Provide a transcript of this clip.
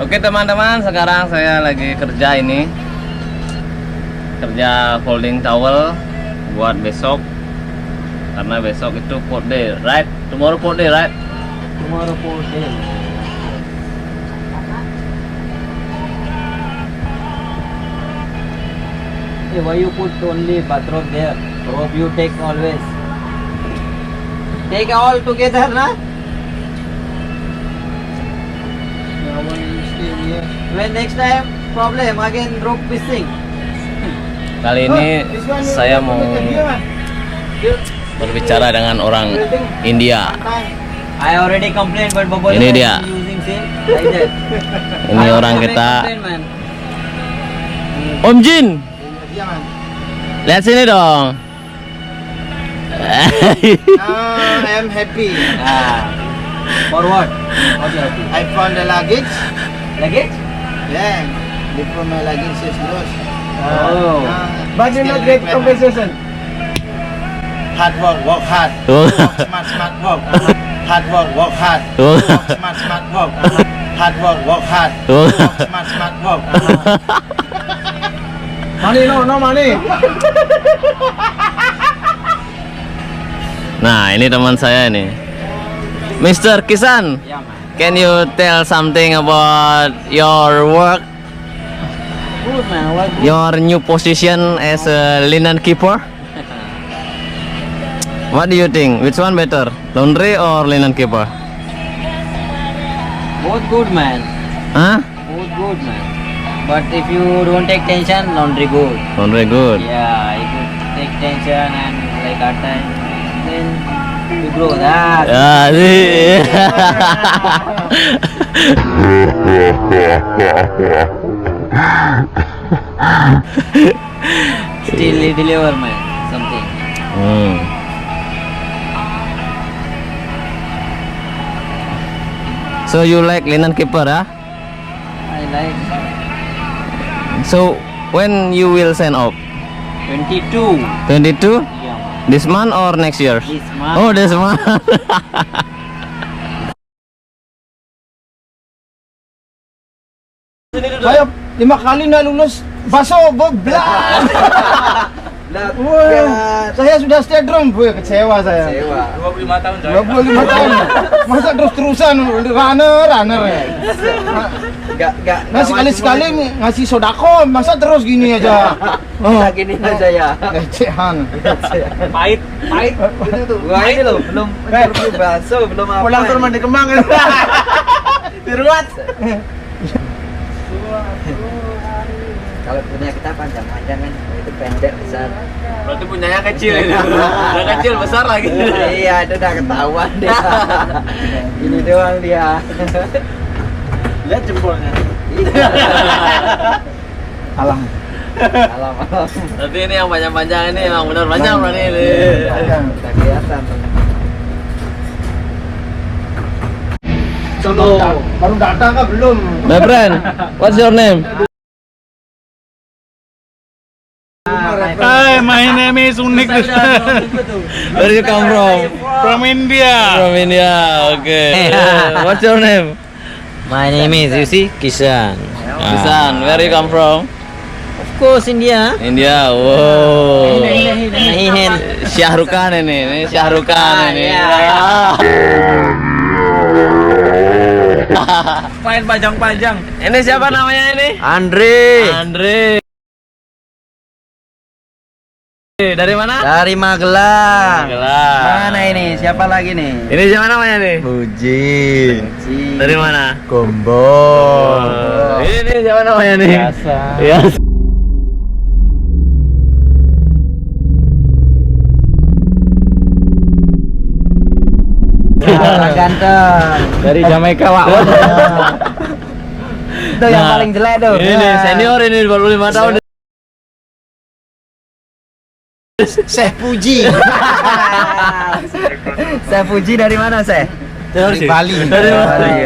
Oke teman-teman, sekarang saya lagi kerja ini. Kerja folding towel buat besok. Karena besok itu port day, right? Tomorrow port day, right? Tomorrow 4 days. Hey, why you put only bathrobe there? Rope you take always. Take all together, na? When next time problem again rope missing. Kali ini saya mau berbicara dengan orang India. I already complained, but Bobo Ini dia. using same like that. Ini orang I kita. complain, man. Om Jin, lihat sini dong. I am happy. For what? What you happy? I found the luggage. Luggage? Yeah, before my luggage is lost. Oh. But you not get compensation. Hard work hard. Work smart work. Hard work hard. Work smart work. Hard work hard. Work smart work. Money no money. Nah, ini teman saya ini, Mr. Kisan. Yeah, man. Can you tell something about your work, Good, man. What? your new position as a linen keeper? What do you think? Which one better, laundry or linen keeper? Both good, man. Huh? Both good, man. But if you don't take tension, laundry good. Laundry good. Yeah, if you take tension and like hard time, then you grow that. Ya, sih. Still deliver, man. Something. So you like linen keeper, huh? I like So when you will send off? 22. 22? Yeah, man. This month or next year? This month. Oh, this month. Saya 5 kali na lulus baso bobla. Saya sudah stay drum, kecewa saya. 25 tahun, 25 tahun. Masa terus-terusan runner ya. Gak. Nah sekali-sekali ngasih sodako, masa terus gini aja. Gini aja ya. Ecehan. Pahit. Gua ini loh, belum interview bakso, belum apa. Pulang ke rumah di Kemang. Diruat. Kalau punya kita panjang-panjang kan, itu pendek besar. Berarti punyanya kecil ini. Udah kecil besar lagi. Iya, itu udah ketahuan dia. Ini doang dia. Lihat jempolnya. Alam. Alam. Berarti ini yang panjang-panjang ini emang benar panjang berarti ini. Udah kelihatan. Baru datang kan belum? My friend, what's your name? Hi, my name is Unik. Where you come From India. From India. Okay. What's your name? My name is, you see, Kishan. Kisan. Where you come from? Of course, India. India. Wow. Hihin. Shah Rukh Khan ini Shah Rukh Khan ini. Main panjang-panjang. Ini siapa namanya ini? Andre. Andre. Dari mana? Dari Magelang. Magelang. Mana ini? Siapa lagi nih? Ini siapa namanya nih? Puji. Dari mana? Gombong. Ini siapa namanya nih? Biasa. Ya. Ganteng. Dari Jamaika, Wak. Itu yang paling jelek tuh. Ini senior ini 25 tahun. Syekh Puji. Saya Puji dari mana, Saya? Dari Bali. Dari mana? Bali,